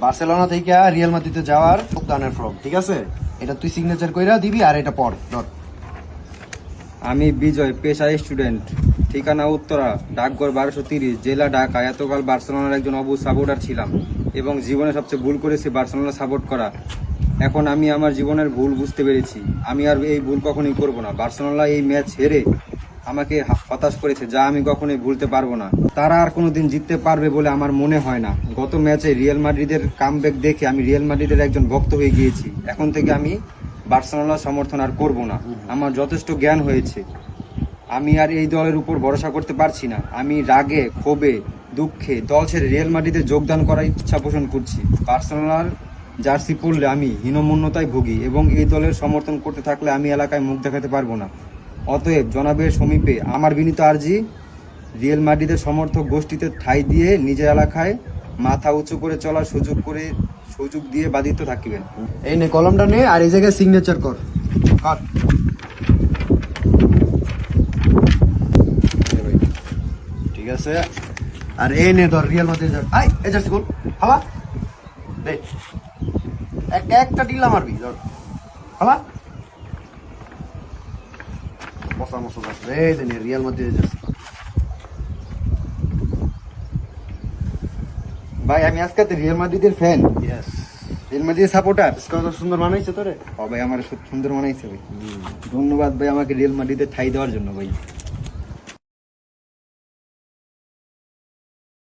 Barcelona থেকে Real মাদ্রিদে যাওয়ার যোগদানের ফর্ম, ঠিক আছে? এটা তুই সিগনেচার কইরা দিবি আর এটা পড়। আমি বিজয়, পেশায় স্টুডেন্ট, ঠিকানা উত্তরা, ডাকঘর 1230, জেলা ঢাকা। এতকাল বার্সেলোনার একজন অবুঝ সাপোর্টার ছিলাম এবং জীবনে সবচেয়ে ভুল করেছি বার্সেলোনা সাপোর্ট করা। এখন আমি আমার জীবনের ভুল বুঝতে পেরেছি, আমি আর এই ভুল কখনোই করব না। বার্সেলোনা এই ম্যাচ হেরে আমাকে হতাশ করেছে, যা আমি কখনোই ভুলতে পারবো না। তারা আর কোনোদিন জিততে পারবে বলে আমার মনে হয় না। গত ম্যাচে রিয়াল মাদ্রিদের কামব্যাক দেখে আমি রিয়াল মাদ্রিদের একজন ভক্ত হয়ে গিয়েছি। এখন থেকে আমি বার্সেলোনা সমর্থন আর করব না। আমার যথেষ্ট জ্ঞান হয়েছে, আমি আর এই দলের উপর ভরসা করতে পারছি না। আমি রাগে, ক্ষোভে, দুঃখে দল ছেড়ে রিয়াল মাদ্রিদে যোগদান করার ইচ্ছা পোষণ করছি। বার্সেলোনার জার্সি পরলে আমি হীনমন্যতায় ভুগি এবং এই দলের সমর্থন করতে থাকলে আমি এলাকায় মুখ দেখাতে পারবো না। অতএব জনাবের সমীপে আমার বিনীত আর্জি, রিয়াল মাদ্রিদের সমর্থক গোষ্ঠীতে ঠাঁই দিয়ে নিজের এলাকায় মাথা উঁচু করে চলার সুযোগ দিয়ে বাধিত থাকিবেন। এই নে কলমটা নে আর এই জায়গায় সিগনেচার কর। ঠিক আছে, আর এই নে ধর রিয়াল মাদ্রিদ আই এই জার্সি গোল হালা দে, একটা ডিলা মারবি ধর হালা বসা মসা এই যে নে রিয়াল মাদ্রিদ জার্সি। ভাই আমি আজকে রিয়াল মাদ্রিদের ফ্যান, ইয়েস, রিয়াল মাদ্রিদের সাপোর্টার। কত সুন্দর বানাইছে তোরে। ভাই আমার সুন্দর মানাইছে ভাই। ধন্যবাদ ভাই আমাকে রিয়াল মাদ্রিদে ঠাঁই দেওয়ার জন্য ভাই।